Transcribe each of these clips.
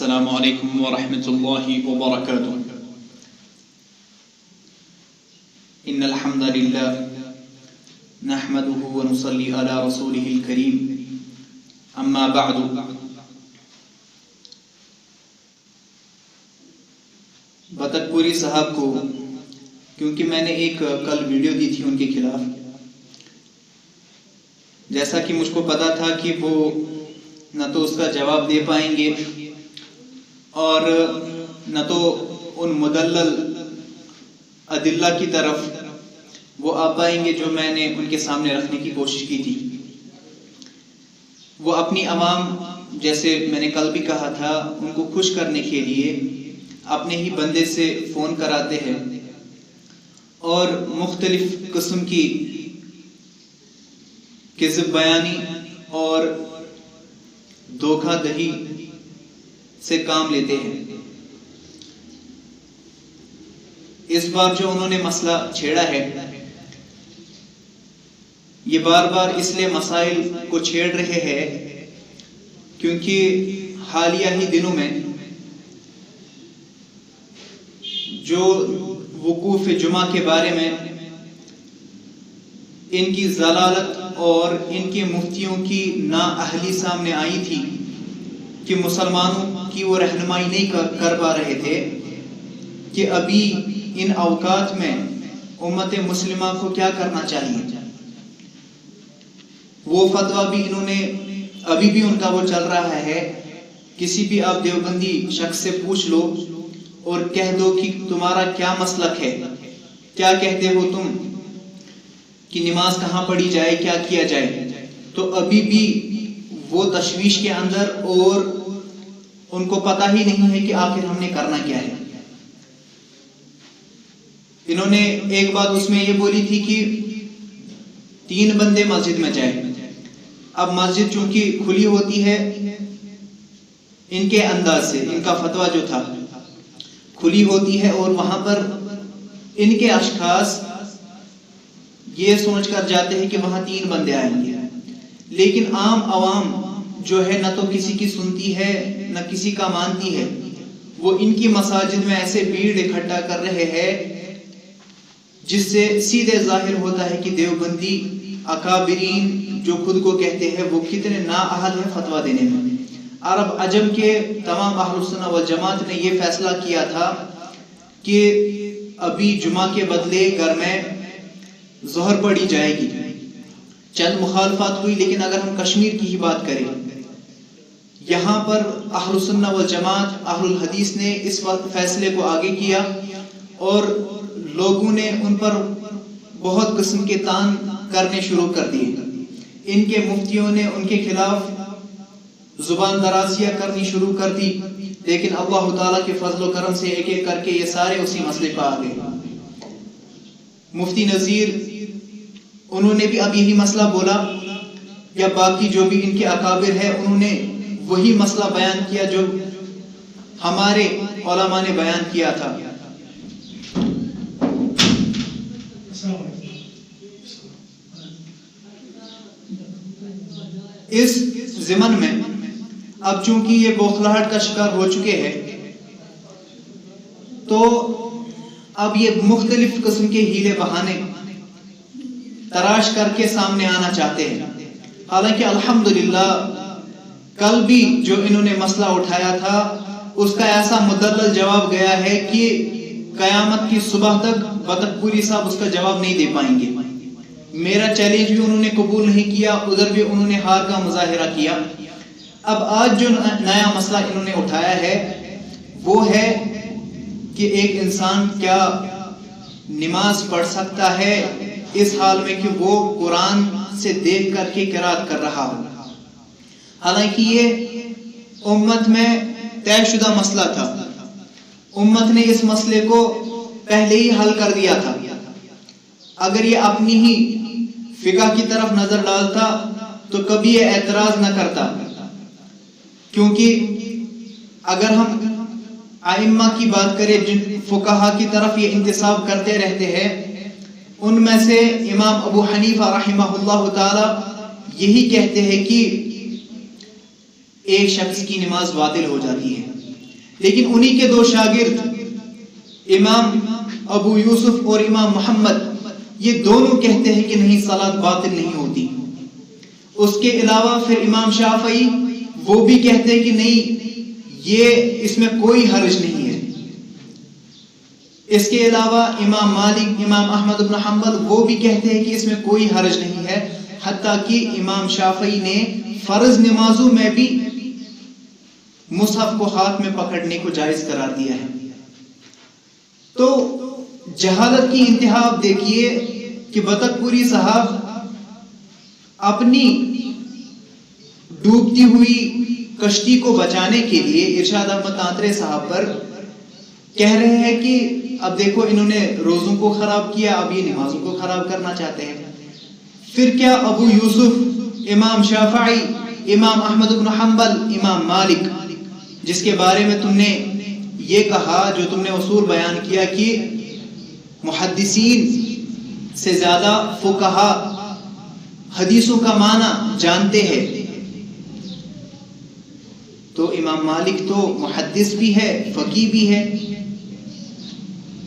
السلام علیکم ورحمۃ اللہ وبرکاتہ۔ ان الحمد للہ نحمده ونصلی علی رسوله الکریم، اما بعد۔ بطخ پوری صاحب کو کیونکہ میں نے ایک کل ویڈیو دی تھی ان کے خلاف، جیسا کہ مجھ کو پتا تھا کہ وہ نہ تو اس کا جواب دے پائیں گے اور نہ تو ان مدلل ادلہ کی طرف وہ آ پائیں گے جو میں نے ان کے سامنے رکھنے کی کوشش کی تھی۔ وہ اپنی عوام، جیسے میں نے کل بھی کہا تھا، ان کو خوش کرنے کے لیے اپنے ہی بندے سے فون کراتے ہیں اور مختلف قسم کی کذب بیانی اور دھوکہ دہی سے کام لیتے ہیں۔ اس بار جو انہوں نے مسئلہ چھیڑا ہے، یہ بار بار اس لیے مسائل کو چھیڑ رہے ہیں کیونکہ حالیہ ہی دنوں میں جو وقوف جمعہ کے بارے میں ان کی ضلالت اور ان کے مفتیوں کی نااہلی سامنے آئی تھی کہ مسلمانوں کی وہ رہنمائی نہیں کر پا رہے تھے کہ ابھی ان اوقات میں امت مسلمہ کو کیا کرنا چاہیے۔ وہ فتویٰ بھی انہوں نے ابھی بھی ان کا وہ چل رہا ہے، کسی بھی آپ دیوبندی شخص سے پوچھ لو اور کہہ دو کہ تمہارا کیا مسلک ہے، کیا کہتے ہو تم کہ نماز کہاں پڑھی جائے، کیا کیا جائے، تو ابھی بھی وہ تشویش کے اندر اور ان کو پتہ ہی نہیں ہے کہ آخر ہم نے کرنا کیا ہے۔ انہوں نے ایک بات اس میں یہ بولی تھی کہ 3 بندے مسجد میں جائیں۔ اب مسجد چونکہ کھلی ہوتی ہے، ان کے انداز سے ان کا فتویٰ جو تھا کھلی ہوتی ہے اور وہاں پر ان کے اشخاص یہ سوچ کر جاتے ہیں کہ وہاں 3 بندے آئیں گے، لیکن عام عوام جو ہے نہ تو کسی کی سنتی ہے نہ کسی کا مانتی ہے۔ وہ ان کی مساجد میں ایسے بھیڑ اکٹھا کر رہے ہیں جس سے سیدھے ظاہر ہوتا ہے کہ دیوبندی اکابرین جو خود کو کہتے ہیں وہ کتنے نااہل ہیں فتویٰ دینے میں۔ عرب عجم کے تمام اہل السنہ والجماعت نے یہ فیصلہ کیا تھا کہ ابھی جمعہ کے بدلے گھر میں ظہر پڑھی جائے گی۔ چند مخالفات ہوئی، لیکن اگر ہم کشمیر کی ہی بات کریں، یہاں پر اہل السنہ والجماعت اہل الحدیث نے اس فیصلے کو آگے کیا اور لوگوں نے ان پر بہت قسم کے طعن کرنے شروع کر دیے۔ ان کے مفتیوں نے ان کے خلاف زبان درازیاں کرنی شروع کر دی، لیکن اللہ تعالیٰ کے فضل و کرم سے ایک ایک کر کے یہ سارے اسی مسئلے پر آ گئے۔ مفتی نذیر انہوں نے بھی اب یہی مسئلہ بولا، یا باقی جو بھی ان کے اکابر ہیں انہوں نے وہی مسئلہ بیان کیا جو ہمارے علماء نے بیان کیا تھا۔ اس ضمن میں اب چونکہ یہ بوکھلاہٹ کا شکار ہو چکے ہیں تو اب یہ مختلف قسم کے ہیلے بہانے تراش کر کے سامنے آنا چاہتے ہیں۔ حالانکہ الحمدللہ کل بھی جو انہوں نے مسئلہ اٹھایا تھا اس کا ایسا مدلل جواب گیا ہے کہ قیامت کی صبح تک بطخ پوری صاحب اس کا جواب نہیں دے پائیں گے۔ میرا چیلنج بھی انہوں نے قبول نہیں کیا، ادھر بھی انہوں نے ہار کا مظاہرہ کیا۔ اب آج جو نیا مسئلہ انہوں نے اٹھایا ہے وہ ہے کہ ایک انسان کیا نماز پڑھ سکتا ہے اس حال میں کہ وہ قرآن سے دیکھ کر کے قرات کر رہا ہو۔ حالانکہ یہ امت میں طے شدہ مسئلہ تھا، امت نے اس مسئلے کو پہلے ہی حل کر دیا تھا۔ اگر یہ اپنی ہی فقہ کی طرف نظر ڈالتا تو کبھی یہ اعتراض نہ کرتا، کیونکہ اگر ہم ائمہ کی بات کریں جن فقہا کی طرف یہ انتساب کرتے رہتے ہیں، ان میں سے امام ابو حنیفہ رحمہ اللہ تعالی یہی کہتے ہیں کہ ایک شخص کی نماز باطل ہو جاتی ہے، لیکن انہی کے دو شاگرد امام ابو یوسف اور امام محمد یہ دونوں کہتے ہیں کہ نہیں صلاۃ باطل نہیں ہوتی. اس کے علاوہ پھر امام شافعی وہ بھی کہتے ہیں کہ نہیں یہ اس میں کوئی حرج نہیں ہے. اس کے علاوہ امام مالک امام احمد بن حنبل وہ بھی کہتے ہیں کہ اس میں کوئی حرج نہیں ہے. حتیٰ کہ امام شافعی نے فرض نمازوں میں بھی مصحف کو ہاتھ میں پکڑنے کو جائز قرار دیا ہے. تو جہالت کی انتہا آپ دیکھیے کہ بطخ پوری صاحب اپنی ڈوبتی ہوئی کشتی کو بچانے کے لیے ارشاد احمد تانترے صاحب پر کہہ رہے ہیں کہ اب دیکھو انہوں نے روزوں کو خراب کیا، اب یہ نمازوں کو خراب کرنا چاہتے ہیں. پھر کیا ابو یوسف، امام شافعی، امام احمد بن حنبل، امام مالک جس کے بارے میں تم نے یہ کہا، جو تم نے اصول بیان کیا کہ محدثین سے زیادہ فقہا حدیثوں کا معنی جانتے ہیں، تو امام مالک تو محدث بھی ہے فقیہ بھی ہے.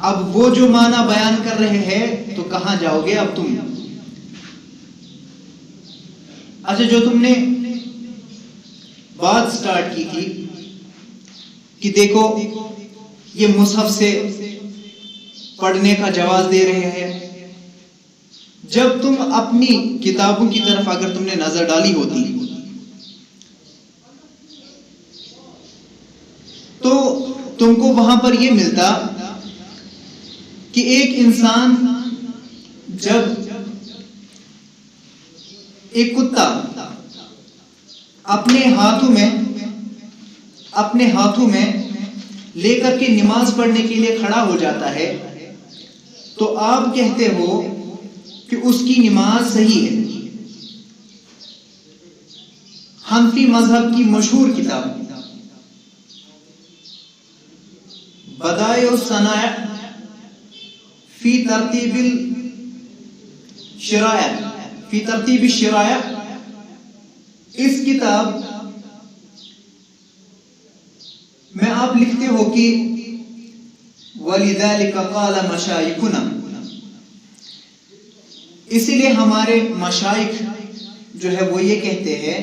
اب وہ جو معنی بیان کر رہے ہیں تو کہاں جاؤ گے اب تم؟ اچھا، جو تم نے بات سٹارٹ کی تھی کہ دیکھو یہ مصحف سے پڑھنے کا جواز دے رہے ہیں، جب تم اپنی کتابوں کی طرف اگر تم نے نظر ڈالی ہوتی تو تم کو وہاں پر یہ ملتا کہ ایک انسان جب ایک کتا اپنے ہاتھوں میں لے کر کے نماز پڑھنے کے لیے کھڑا ہو جاتا ہے تو آپ کہتے ہو کہ اس کی نماز صحیح ہے. حنفی مذہب کی مشہور کتاب بدائع الصنائع فی ترتیب الشرائع، اس کتاب میں آپ لکھتے ہو کہ وَلِذَلِكَ قَالَ مَشَائِخُنَا، اسی لیے ہمارے مشائخ جو ہے وہ یہ کہتے ہیں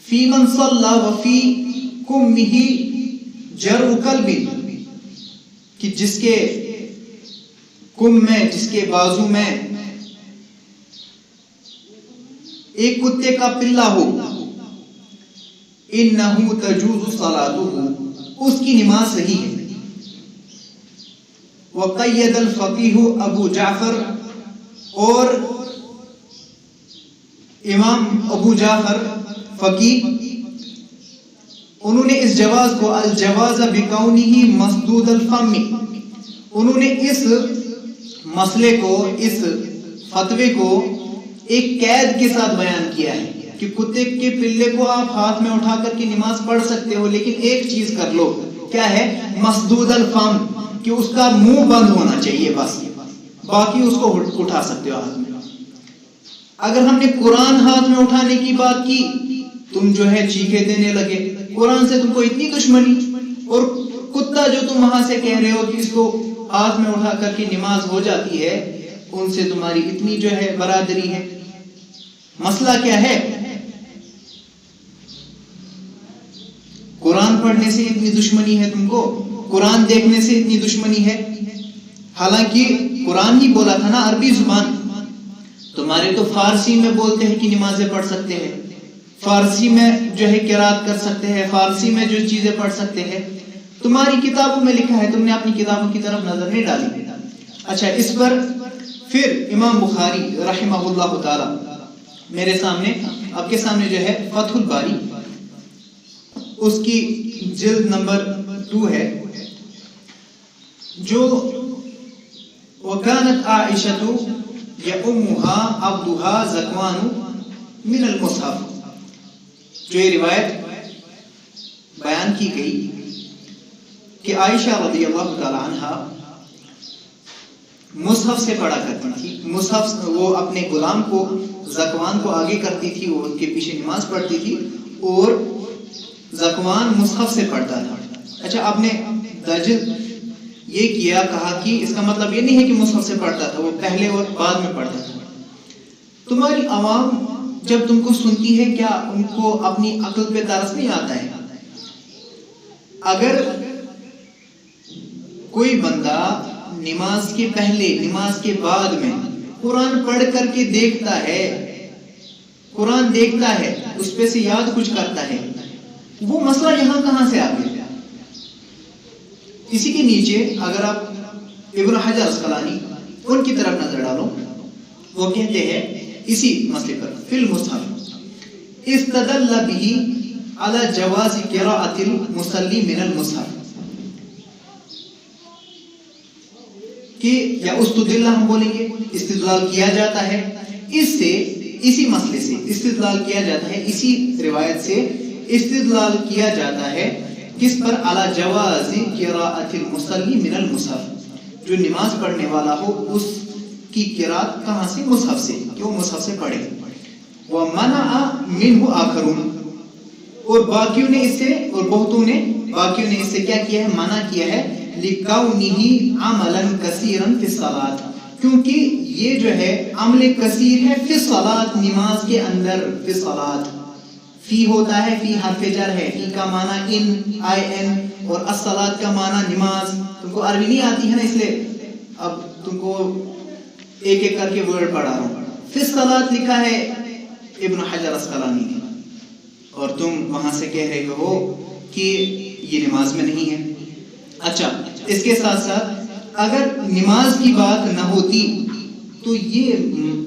فی من صلی وفی کمہ جرع کلب، کہ جس کے کم میں، جس کے بازو میں ایک کتے کا پلہ ہو، انہو تجوز صلاتہ، اس کی نماز صحیح ہے. وقید الفقیہ ابو جعفر، اور امام ابو جعفر فقیہ انہوں نے اس جواز کو الجواز بکونہ مسدود الفم، انہوں نے اس مسئلے کو، اس فتوے کو ایک قید کے ساتھ بیان کیا ہے کہ کتے کے پلے کو آپ ہاتھ میں اٹھا کر کے نماز پڑھ سکتے ہو، لیکن ایک چیز کر لو، کیا ہے؟ مسدود الفم، کہ اس کا منہ بند ہونا چاہیے، بس باقی اس کو اٹھا سکتے ہو ہاتھ میں. اگر ہم نے قرآن ہاتھ میں اٹھانے کی بات کی تم جو ہے چیخے دینے لگے، قرآن سے تم کو اتنی دشمنی، اور کتا جو تم وہاں سے کہہ رہے ہو کہ اس کو ہاتھ میں اٹھا کر کے نماز ہو جاتی ہے، ان سے تمہاری اتنی جو ہے برادری ہے. مسئلہ کیا ہے؟ قرآن پڑھنے سے اتنی دشمنی ہے تم کو، قرآن دیکھنے سے اتنی دشمنی ہے، حالانکہ قرآن ہی بولا تھا نا عربی زبان. تمہارے تو فارسی میں بولتے ہیں کہ نمازیں پڑھ سکتے ہیں، فارسی میں جو ہے قرات کر سکتے ہیں، فارسی میں جو چیزیں پڑھ سکتے ہیں، تمہاری کتابوں میں لکھا ہے، تم نے اپنی کتابوں کی طرف نظر نہیں ڈالی. اچھا، اس پر پھر امام بخاری رحمہ اللہ تعالی، میرے سامنے آپ کے سامنے جو ہے فتح الباری، اس کی جلد نمبر 2 ہے، جو وَكَانَتْ عَائِشَةُ يَأُمُّهَا عَبْدُهَا زَكْوَانُ مِنَ الْمُصْحَفِ، جو یہ روایت بیان کی گئی کہ عائشہ رضی اللہ تعالی عنہ مصحف سے پڑھا کرتی تھی. مصحف وہ اپنے غلام کو، زکوان کو آگے کرتی تھی، وہ ان کے پیچھے نماز پڑھتی تھی، اور زکوان مصحف سے پڑھتا تھا. اچھا آپ نے درج یہ کیا کہا کہ اس کا مطلب یہ نہیں ہے کہ مصحف سے پڑھتا تھا، وہ پہلے اور بعد میں پڑھتا تھا. تمہاری عوام جب تم کو سنتی ہے کیا ان کو اپنی عقل پہ ترس نہیں آتا ہے؟ اگر کوئی بندہ نماز کے پہلے نماز کے بعد میں قرآن پڑھ کر کے دیکھتا ہے، قرآن دیکھتا ہے، اس پہ سے یاد کچھ کرتا ہے، وہ مسئلہ یہاں کہاں سے آ گیا؟ اسی کے نیچے اگر آپ ابن حجر اسقلانی ان کی طرف نظر ڈالو، وہ کہتے ہیں اسی مسئلے پر فی المصحف استدل به على جواز قراءة المصلی من المصحف، کہ یا استدل ہم بولیں گے، استدلال کیا جاتا ہے اس سے، اسی مسئلے سے استدلال کیا جاتا ہے، اسی روایت سے استدلال کیا جاتا ہے کس پر؟ علی جواز قراءۃ المصلی من المصحف، جو نماز پڑھنے والا ہو اس کی قراءت کہاں سے؟ مصحف سے، کہ وہ مصحف سے پڑھے. ومنع منہ آخرون، اور باقیوں نے اس سے، اور بہتوں نے باقیوں نے اس سے کیا کیا ہے؟ منع کیا ہے. لِكَوْنِهِ عَمَلًا كَثِيرًا فِي الصَّلَاةِ، کیونکہ یہ جو ہے عمل کثیر ہے فی الصلاۃ، نماز کے اندر. فی الصلاۃ فی ہوتا ہے، فی حرف جر ہے، فی کا معنی ان، آئی این، اور الصلاۃ کا معنی نماز. تم کو عربی نہیں آتی ہے نا، اس لیے اب تم کو ایک ایک کر کے ورڈ پڑھا رہا ہوں. فی الصلاۃ لکھا ہے ابن حجر اسقلانی نے، اور تم وہاں سے کہہ رہے ہو کہ یہ نماز میں نہیں ہے. اچھا اس کے ساتھ ساتھ اگر نماز کی بات نہ ہوتی تو یہ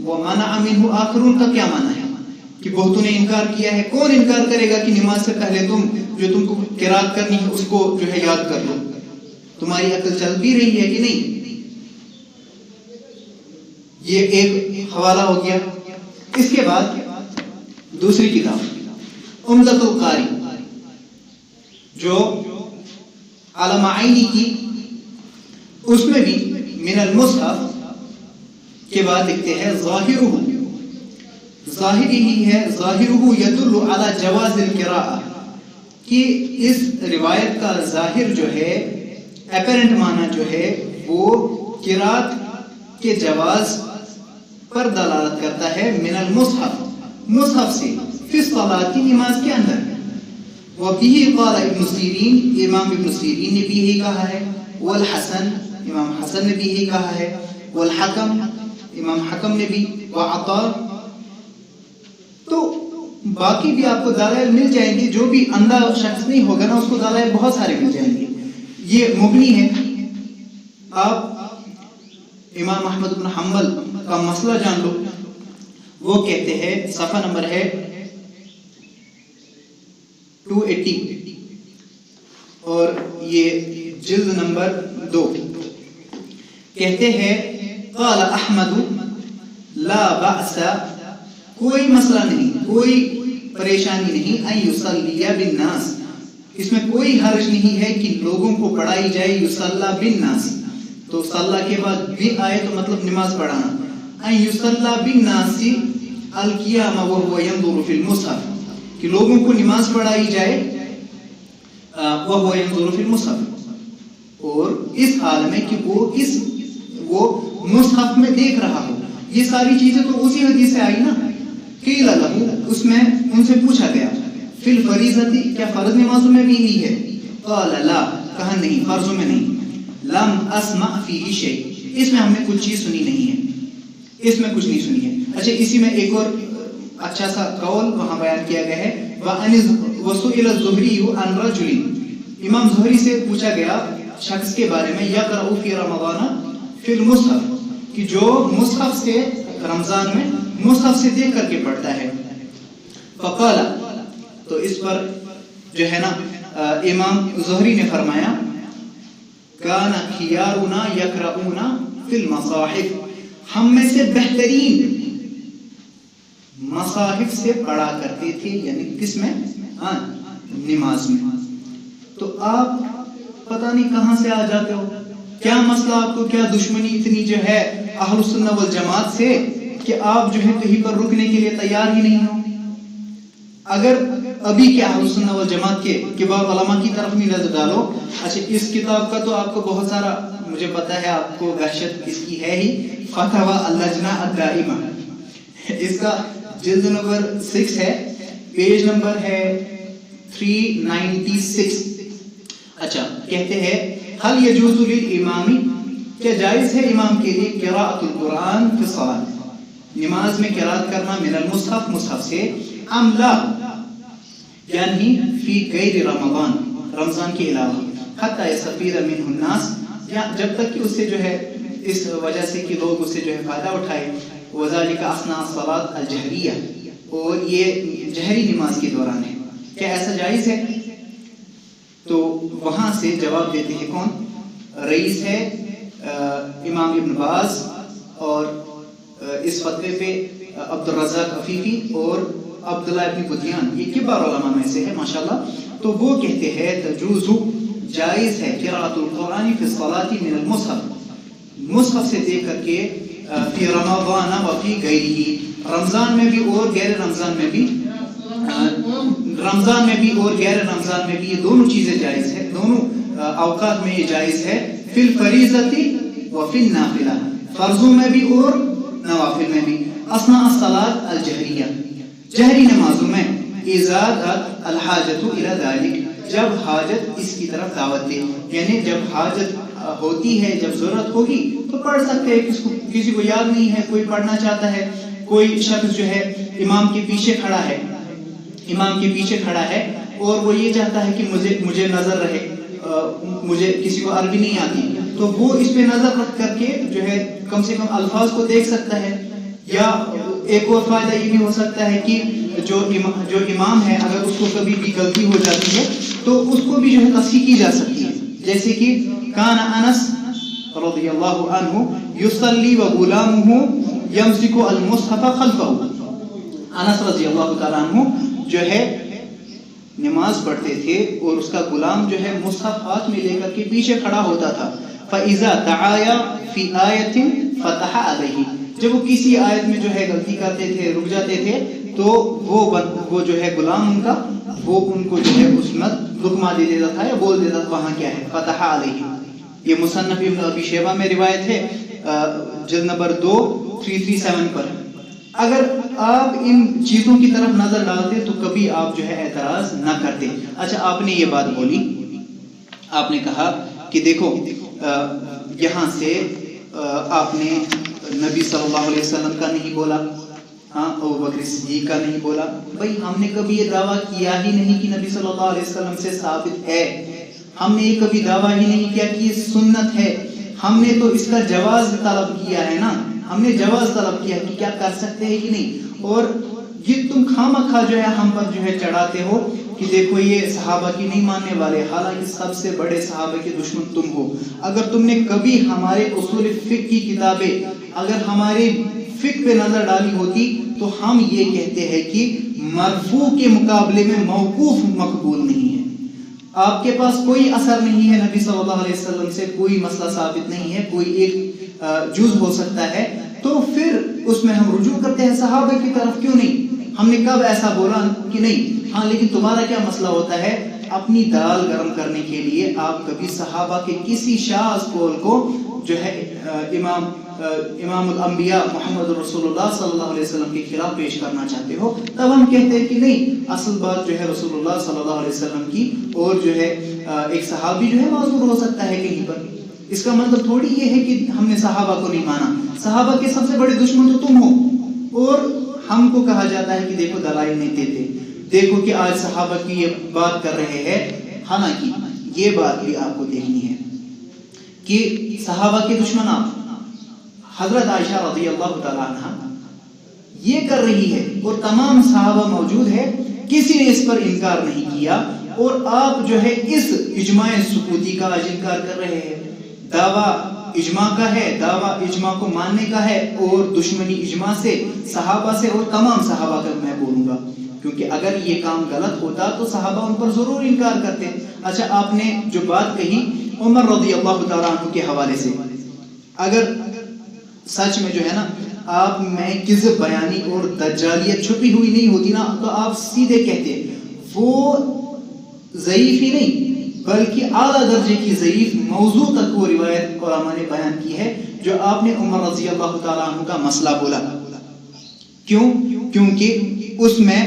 وَمَنَعَ مِنْهُ آخرون کا کیا معنی ہے؟ کہ بہتوں نے انکار کیا ہے. کون انکار کرے گا کہ نماز سے پہلے تم جو تم کو قرات کرنی ہے اس کو جو ہے یاد کر لو؟ تمہاری عقل چل بھی رہی ہے کہ نہیں؟ یہ ایک حوالہ ہو گیا. اس کے بعد دوسری کتاب عمدۃ القاری جو علامہ عینی کی، اس میں بھی من المصحف کے بعد لکھتے ہیں ظاہرہ، ظاہر ہی ہے، ظاہرہ یدل علی جواز القراءہ، کہ اس روایت کا ظاہر جو ہے، اپیرنٹ معنی جو ہے، وہ قراءت کے جواز پر دلالت کرتا ہے. من المصحف، مصحف سے، فی الصلاۃ، نماز کے اندر. وَبِهِ قَالَ ابن سیرین، امام ابن سیرین نے بھی یہی کہا ہے. والحسن، امام حسن نے بھی یہی کہا ہے. والحکم، امام حکم نے بھی. وعطا، تو باقی بھی آپ کو دلائل مل جائیں گے. جو بھی اندھا شخص نہیں ہوگا نا، اس کو دلائل بہت سارے مل جائیں گے. یہ مبنی ہے. آپ امام احمد بن حنبل کا مسئلہ جان لو. وہ کہتے ہیں، صفحہ نمبر ہے 280 اور یہ جلد نمبر 2. کہتے ہیں قال احمد لا بأس، کوئی مسئلہ نہیں، کوئی پریشانی نہیں، ان یصلی بالناس، اس میں کوئی حرج نہیں ہے کہ لوگوں کو پڑھائی جائے. یصلی بالناس، تو صلی کے بعد بھی آئے تو مطلب نماز پڑھانا. ان یصلی بالناس القیام وهو ينظر في المصحف، کہ لوگوں کو نماز پڑھائی جائے وهو ينظر في المصحف، اور اس حال میں کہ وہ مصحف میں دیکھ رہا ہو. یہ ساری چیزیں تو اسی حدیث سے آئی نا. قیل له، اس میں ان سے پوچھا گیا، فی الفریضۃ، کیا فرض نمازوں میں بھی یہی ہے؟ قال لا، کہا نہیں، فرضوں میں نہیں. لم اسمع فیہ شیء، اس میں ہم نے کچھ چیز سنی نہیں ہے، اس میں کچھ نہیں سنی ہے. اچھا اسی میں ایک اور اچھا سا قول وہاں بیان کیا گیا ہے. وسئل الزہری عن رجل، امام زہری سے پوچھا گیا شخص کے بارے میں، یقرأ فی رمضان فی المصحف، کہ جو مصحف سے رمضان میں مصحف سے دیکھ کر کے پڑھتا ہے. فقال، تو اس پر جو ہے نا امام زہری نے فرمایا، کان خیارنا یقرؤون فی المصاحف، ہم میں سے بہترین مصاحف سے پڑھا کرتے تھے. یعنی کس میں؟ نماز میں. تو آپ پتہ نہیں کہاں سے آ جاتے ہو. کیا مسئلہ آپ کو؟ کیا دشمنی اتنی جو ہے اہل السنہ والجماعت سے کہ آپ جو ہے کہیں پر رکنے کے لیے تیار ہی نہیں ہو؟ اگر ابھی کے اہل سنت والجماعت کے کبار علماء کی طرف بھی نظر ڈالو، اچھا اس کتاب کا تو آپ کو بہت سارا مجھے پتا ہے آپ کو وحشت اس کی ہے ہی، فتاوی اللجنہ الدائمہ، اس کا جلد نمبر 6 ہے، پیج نمبر ہے 396۔ اچھا کہتے ہیں حل یجوز للامام، کیا جائز ہے امام کے لیے قراءۃ القرآن فی الصلاۃ، نماز میں قرات کرنا من المصحف، مصحف سے، ام لا یعنی فی غیر رمضان، رمضان کے علاوہ، حتی یستفید منہ الناس، یا جب تک کہ اس سے جو ہے اس وجہ سے کہ لوگ اس سے جو ہے فائدہ اٹھائے، وذالک اثناء الصلاۃ الجہریہ، اور یہ جہری نماز کے دوران ہے، کیا ایسا جائز ہے؟ تو وہاں سے جواب دیتے ہیں کون؟ رئیس ہے امام ابن باز، اور اس فتوے پہ عبدالرزاق عفیفی اور عبداللہ ابن بدیان، یہ کبار علماء میں سے ہے ماشاءاللہ۔ تو وہ کہتے ہیں تجوز، جائز ہے قراءۃ القرآن فی الصلاۃ من المصحف، مصحف سے دیکھ کر کے، فی رمضان و فی غیرہ، رمضان میں بھی اور غیر رمضان میں بھی، رمضان میں بھی اور غیر رمضان میں بھی، یہ دونوں چیزیں جائز ہے، دونوں اوقات میں یہ جائز ہے، فی الفریضۃ و فی النافلہ، فرضوں میں بھی اور نوافل میں بھی، اثناء الصلاۃ الجہریہ، جہری نمازوں میں، اذا دعت الحاجۃ الی ذلک، جب حاجت اس کی طرف دعوت دے، یعنی جب حاجت ہوتی ہے، جب ضرورت ہوگی تو پڑھ سکتے ہیں، کسی کو یاد نہیں ہے، کوئی پڑھنا چاہتا ہے، کوئی شخص جو ہے امام کے پیچھے کھڑا ہے، امام کے پیچھے کھڑا ہے اور وہ یہ چاہتا ہے کہ مجھے نظر رہے، مجھے کسی کو عربی نہیں آتی، تو وہ اس پہ نظر رکھ کر کے جو ہے کم سے کم الفاظ کو دیکھ سکتا ہے۔ یا ایک اور فائدہ یہ بھی ہو سکتا ہے کہ جو امام ہے اگر اس کو کبھی بھی غلطی ہو جاتی ہے تو اس کو بھی جو ہے تصحیح کی جا سکتی ہے، جیسے کہ کان انس رضی اللہ عنہ یصلی وغلامہ یمسک المصحف خلفہ، انس رضی اللہ تعالیٰ عنہ جو ہے نماز پڑھتے تھے اور اس کا غلام جو ہے مصحف ہاتھ میں لے کر کے پیچھے کھڑا ہوتا تھا، فَإِذَا تَعَايَا فِي آیَةٍ فَتَحَ عَلَيْهِ، جب وہ کسی آیت میں جو ہے غلطی کرتے تھے، رک جاتے تھے، تو وہ جو ہے غلام ان کا، وہ ان کو جو ہے اس میں لقمہ دے دیتا تھا یا بول دیتا تھا وہاں کیا ہے، فَتَحَ عَلَيْهِ۔ یہ مصنف ابن ابی شیبہ میں روایت ہے، جلد نمبر 2 337 پر۔ اگر آپ ان چیزوں کی طرف نظر ڈالتے تو کبھی آپ جو ہے اعتراض نہ کرتے۔ اچھا آپ نے یہ بات بولی، آپ نے کہا کہ دیکھو یہاں سے آپ نے نبی صلی اللہ علیہ وسلم کا نہیں بولا، ہاں ابوبکر صدیق کا نہیں بولا، بھائی ہم نے کبھی یہ دعویٰ کیا ہی نہیں کہ نبی صلی اللہ علیہ وسلم سے ثابت ہے، ہم نے یہ کبھی دعویٰ ہی نہیں کیا کہ یہ سنت ہے، ہم نے تو اس کا جواز طلب کیا ہے نا، ہم نے جواز طلب کیا کہ کیا کر سکتے ہیں کہ نہیں، اور یہ تم خامخواہ جو ہے ہم پر جو ہے چڑھاتے ہو کہ دیکھو یہ صحابہ کی نہیں ماننے والے، حالانکہ سب سے بڑے صحابہ کے دشمن تم ہو۔ اگر تم نے کبھی ہمارے اصول فقہ کی کتابیں اگر ہمارے فقہ پہ نظر ڈالی ہوتی تو ہم یہ کہتے ہیں کہ مرفوع کے مقابلے میں موقوف مقبول نہیں ہے، آپ کے پاس کوئی اثر نہیں ہے نبی صلی اللہ علیہ وسلم سے، کوئی مسئلہ ثابت نہیں ہے، کوئی ایک جز ہو سکتا ہے، تو پھر اس میں ہم رجوع کرتے ہیں صحابہ کی طرف، کیوں نہیں؟ ہم نے کب ایسا بولا کہ نہیں؟ ہاں لیکن تمہارا کیا مسئلہ ہوتا ہے، اپنی دال گرم کرنے کے لیے آپ کبھی صحابہ کے کسی شاذ قول کو جو ہے امام الانبیاء محمد رسول اللہ صلی اللہ علیہ وسلم کے خلاف پیش کرنا چاہتے ہو، تب ہم کہتے ہیں کہ نہیں، اصل بات جو ہے رسول اللہ صلی اللہ علیہ وسلم کی، اور جو ہے ایک صحابی جو ہے معذور ہو سکتا ہے کہیں پر، اس کا مطلب تھوڑی یہ ہے کہ ہم نے صحابہ کو نہیں مانا، صحابہ کے سب سے بڑے دشمن تو تم ہو، اور ہم کو کہا جاتا ہے کہ دیکھو دلائل نہیں دیتے، دیکھو کہ آج صحابہ کی یہ بات کر رہے ہیں، حالانکہ یہ بات بھی آپ کو دیکھنی ہے کہ صحابہ کے دشمن آپ، حضرت عائشہ رضی اللہ تعالیٰ عنہ یہ کر رہی ہے اور تمام صحابہ موجود ہے، کسی نے اس پر انکار نہیں کیا، اور آپ جو ہے اس اجماع سکوتی کا آج انکار کر رہے ہیں۔ دعویٰ اجماع کا ہے، دعویٰ اجماع کو ماننے کا ہے، اور دشمنی اجماع سے، صحابہ سے اور تمام صحابہ کا میں بولوں گا، کیونکہ اگر یہ کام غلط ہوتا تو صحابہ ان پر ضرور انکار کرتے۔ اچھا آپ نے جو بات کہی عمر رضی اللہ تعالیٰ عنہ کے حوالے سے، اگر سچ میں جو ہے نا آپ میں کذب بیانی اور دجالیت چھپی ہوئی نہیں ہوتی نا تو آپ سیدھے کہتے وہ ضعیف ہی نہیں بلکہ اعلیٰ درجے کی ضعیف موضوع تک وہ روایت علماء نے بیان کی ہے جو آپ نے عمر رضی اللہ تعالیٰ عنہ کا مسئلہ بولا. کیوں؟ کیونکہ اس میں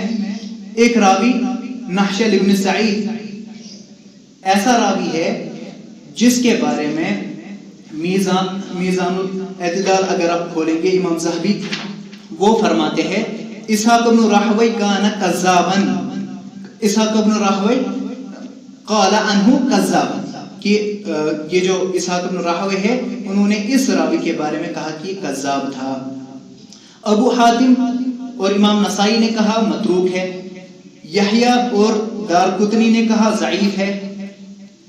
ایک راوی نحشل ابن سعید ایسا راوی ہے جس کے بارے میں میزان الاعتدال اگر آپ کھولیں گے امام ذہبی وہ فرماتے ہیں اسحاق بن راہوی کان کذابا، اسحاق بن راہوی قال عنہ کذاب، کہ یہ جو اسحاق بن راہوی ہے انہوں نے اس راوی کے بارے میں کہا کہ کذاب تھا. ابو حاتم اور امام نسائی نے کہا متروک ہے، یحییٰ اور دارقطنی نے کہا ضعیف ہے.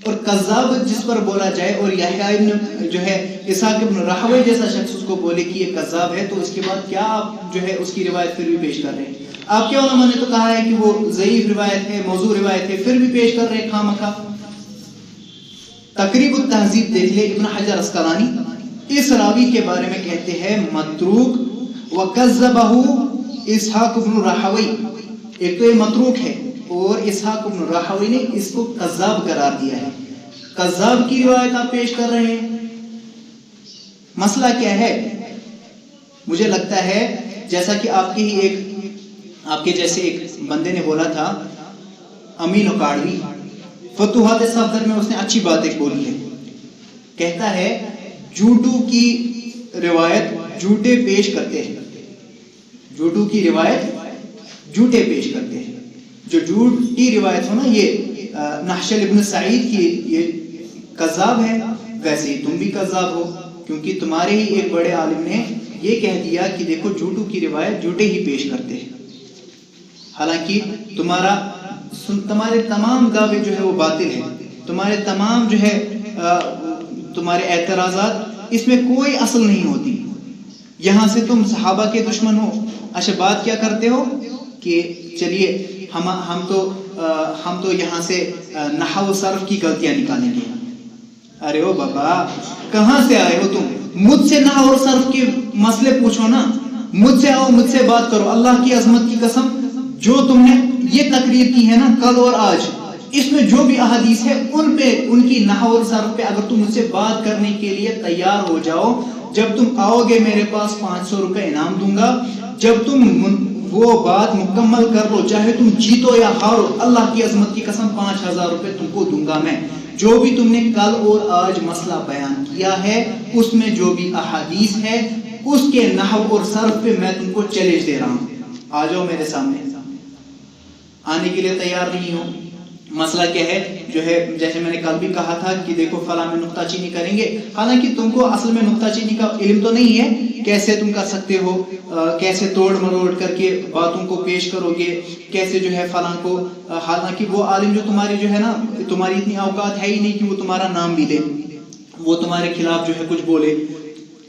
اور کذاب جس پر بولا جائے اور یحییٰ ابن جو ہے اسحاق ابن راہوی جیسا شخص اس کو بولے کہ یہ کذاب ہے تو اس کے بعد کیا آپ جو ہے اس کی روایت پھر بھی پیش کر رہے ہیں؟ آپ کے علماء نے تو کہا ہے کہ وہ ضعیف روایت ہے، موضوع روایت ہے، پھر بھی پیش کر رہے ہیں خواہ مخواہ. تقریب التہذیب دیکھ لے ابن حجر اسقلانی اس راوی کے بارے میں کہتے ہیں متروک وَكَذَّبَهُ اسحاق بن راہوی. ایک تو یہ متروک ہے اور اسحاق بن راہوی نے اس کو کذاب قرار دیا ہے. کذاب کی روایت آپ پیش کر رہے ہیں، مسئلہ کیا ہے؟ مجھے لگتا ہے جیسا کہ آپ کے جیسے ایک بندے نے بولا تھا امین اکاڑوی فتوحات صفدر میں، اس نے اچھی بات ایک بولی ہے. کہتا ہے جھوٹوں کی روایت جھوٹے پیش کرتے ہیں، جھوٹوں کی روایت جھوٹے پیش کرتے ہیں. جو جھوٹ کی روایت ہو نا یہ نحشل ابن سعید کی یہ کذاب ہے، ویسے ہی تم بھی کذاب ہو کیونکہ تمہارے ہی ایک بڑے عالم نے یہ کہہ دیا کہ دیکھو جھوٹوں کی روایت جھوٹے ہی پیش کرتے ہیں. حالانکہ تمہارے تمام دعوے جو ہے وہ باطل ہے، تمہارے تمام جو ہے تمہارے اعتراضات اس میں کوئی اصل نہیں ہوتی. یہاں سے تم صحابہ کے دشمن ہو. اچھا بات کیا کرتے ہو کہ چلیے ہم تو یہاں سے نحو صرف کی غلطیاں نکالیں گے. ارے او بابا کہاں سے آئے ہو تم؟ مجھ سے نحو اور صرف کے مسئلے پوچھو نا، مجھ سے آؤ، مجھ سے بات کرو. اللہ کی عظمت کی قسم جو تم نے یہ تقریر کی ہے نا کل اور آج، اس میں جو بھی احادیث ہے ان پہ، ان کی نحو اور صرف پہ اگر تم مجھ سے بات کرنے کے لیے تیار ہو جاؤ، جب تم آؤ گے میرے پاس 500 روپے انعام دوں گا. جب تم وہ بات مکمل کر لو، چاہے تم جیتو یا ہارو، اللہ کی عظمت کی قسم 5000 روپے تم کو دوں گا میں. جو بھی تم نے کل اور آج مسئلہ بیان کیا ہے اس میں جو بھی احادیث ہے اس کے نحو اور صرف پہ میں تم کو چیلنج دے رہا ہوں. آ جاؤ میرے سامنے. آنے کے لیے تیار نہیں ہو. مسئلہ کیا ہے جو ہے جیسے میں نے کل بھی کہا تھا کہ دیکھو فلاں میں نکتہ چینی کریں گے، حالانکہ تم کو اصل میں نکتہ چینی کا علم تو نہیں ہے. کیسے تم کر سکتے ہو، کیسے توڑ مروڑ کر کے باتوں کو پیش کرو گے، کیسے جو ہے فلاں کو، حالانکہ وہ عالم جو تمہاری جو ہے نا تمہاری اتنی اوقات ہے ہی نہیں کہ وہ تمہارا نام بھی لے، وہ تمہارے خلاف جو ہے کچھ بولے.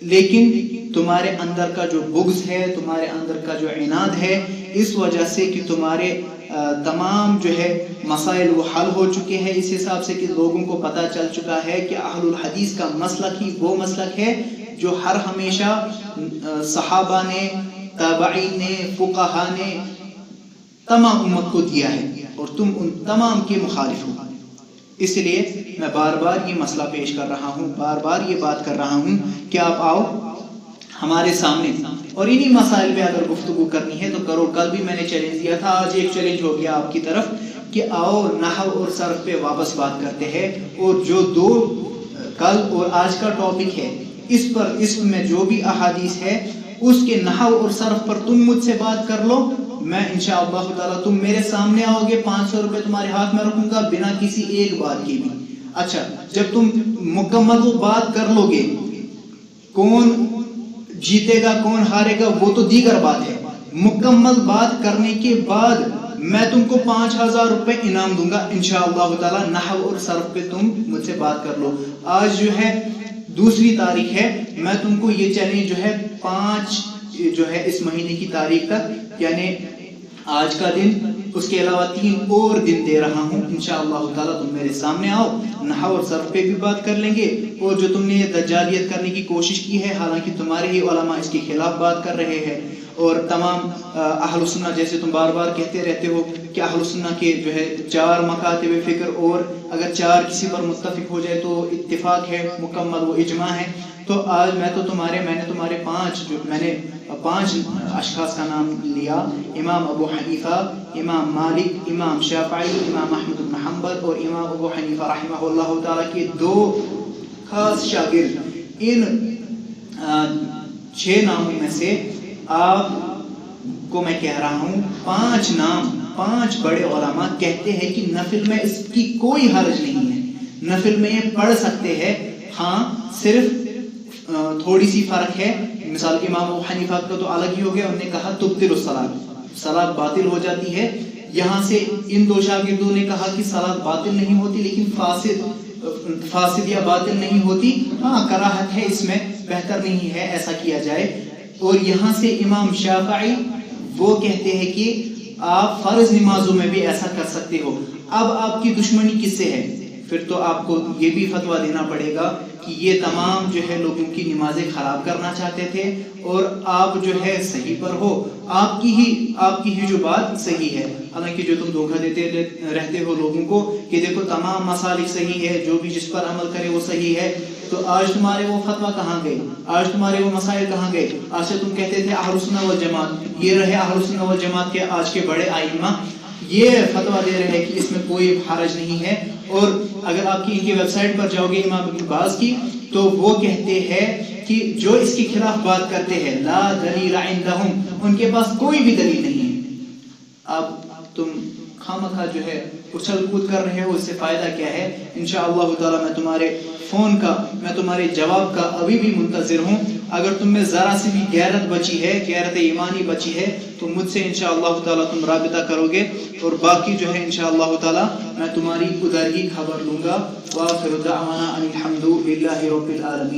لیکن تمہارے اندر کا جو بغض ہے، تمہارے اندر کا جو عناد ہے، اس وجہ سے کہ تمہارے تمام جو ہے مسائل وہ حل ہو چکے ہیں، اس حساب سے کہ لوگوں کو پتہ چل چکا ہے کہ اہل الحدیث کا مسلک ہی وہ مسلک ہے جو ہر ہمیشہ صحابہ نے، تابعین نے، فقہا نے تمام امت کو دیا ہے اور تم ان تمام کے مخالف ہو. اس لیے میں بار بار یہ مسئلہ پیش کر رہا ہوں، بار بار یہ بات کر رہا ہوں کہ آپ آؤ ہمارے سامنے اور انہی مسائل پہ اگر گفتگو کرنی ہے تو کرو. کل بھی میں نے چیلنج دیا تھا، آج ایک چیلنج ہو گیا آپ کی طرف کہ آؤ نحو اور صرف پہ واپس بات کرتے ہیں، اور جو دو کل اور آج کا ٹاپک ہے اس میں جو بھی احادیث ہے اس کے نحو اور صرف پر تم مجھ سے بات کر لو. میں انشاءاللہ تعالی تم میرے سامنے آؤ گے، 500 روپے تمہارے ہاتھ میں رکھوں گا بنا کسی ایک بات کی بھی. اچھا جب تم مکمل وہ بات کر لو گے، کون جیتے گا کون ہارے گا وہ تو دیگر بات ہے. مکمل بات کرنے کے بعد میں تم کو 5000 روپے انعام دوں گا انشاءاللہ تعالی. نحو اور صرف پہ تم مجھ سے بات کر لو. آج جو ہے 2 تاریخ ہے، میں تم کو یہ چیلنج جو ہے 5 جو ہے اس مہینے کی تاریخ تک، یعنی آج کا دن اس کے علاوہ 3 اور دن دے رہا ہوں، انشاءاللہ تعالیٰ تم میرے سامنے آؤ، نحو اور صرف پہ بھی بات کر لیں گے، اور جو تم نے دجالیت کرنے کی کوشش کی ہے، حالانکہ تمہارے ہی علماء اس کے خلاف بات کر رہے ہیں، اور تمام اہل سنہ، جیسے تم بار بار کہتے رہتے ہو کہ اہل سنہ کے جو ہے 4 مکاتب فکر، اور اگر 4 کسی پر متفق ہو جائے تو اتفاق ہے مکمل، وہ اجماع ہے. تو آج میں نے تمہارے 5 اشخاص کا نام لیا: امام ابو حنیفہ، امام مالک، امام شافعی، امام احمد بن حنبل، اور امام ابو حنیفہ رحمہ اللہ تعالیٰ کے 2 خاص شاگرد. ان 6 ناموں میں سے آپ کو میں کہہ رہا ہوں 5 نام 5 بڑے علماء کہتے ہیں کہ نفل میں اس کی کوئی حرج نہیں ہے، نفل میں یہ پڑھ سکتے ہیں. ہاں صرف تھوڑی سی فرق ہے. مثال کے امام ابو حنیفہ کا تو الگ ہی ہو گیا، انہوں نے کہا تبطل الصلاۃ، صلاۃ باطل ہو جاتی ہے. یہاں سے ان 2 شاگردوں نے کہا کہ صلاۃ باطل نہیں ہوتی، لیکن فاسد یا باطل نہیں ہوتی، ہاں کراہت ہے، اس میں بہتر نہیں ہے ایسا کیا جائے. اور یہاں سے امام شافعی وہ کہتے ہیں کہ آپ فرض نمازوں میں بھی ایسا کر سکتے ہو. اب آپ کی دشمنی کس سے ہے؟ پھر تو آپ کو یہ بھی فتویٰ دینا پڑے گا کہ یہ تمام جو ہے لوگوں کی نمازیں خراب کرنا چاہتے تھے، اور آپ جو ہے صحیح پر ہو، آپ کی ہی جو بات صحیح ہے. حالانکہ جو تم دھوکہ دیتے رہتے ہو لوگوں کو کہ دیکھو تمام مسالک صحیح ہے، جو بھی جس پر عمل کرے وہ صحیح ہے، تو آج تمہارے وہ فتویٰ کہاں گئے؟ آج تمہارے وہ مسائل کہاں گئے؟ آج سے تم کہتے تھے اہل سنہ والجماعت، یہ رہے اہل سنہ والجماعت کے آج کے بڑے ائمہ یہ فتویٰ دے رہے ہیں کہ اس میں کوئی حرج نہیں ہے. اور اگر آپ کی ان کی ویب سائٹ پر جاؤ گے امام ابن باز کی، تو وہ کہتے ہیں کہ جو اس کے خلاف بات کرتے ہیں لا دلیل عندہم، ان کے پاس کوئی بھی دلیل نہیں ہے. اب تم خامخواہ جو ہے اچھل کود کر رہے ہو، اس سے فائدہ کیا ہے؟ انشاءاللہ تعالی میں تمہارے فون کا، میں تمہارے جواب کا ابھی بھی منتظر ہوں. اگر تم میں ذرا سی بھی غیرت بچی ہے، غیرت ایمانی بچی ہے، تو مجھ سے انشاءاللہ تعالی تم رابطہ کرو گے، اور باقی جو ہے انشاءاللہ تعالی میں تمہاری ادھر ہی خبر لوں گا. وآخر دعوانا ان الحمد للہ رب العالمین.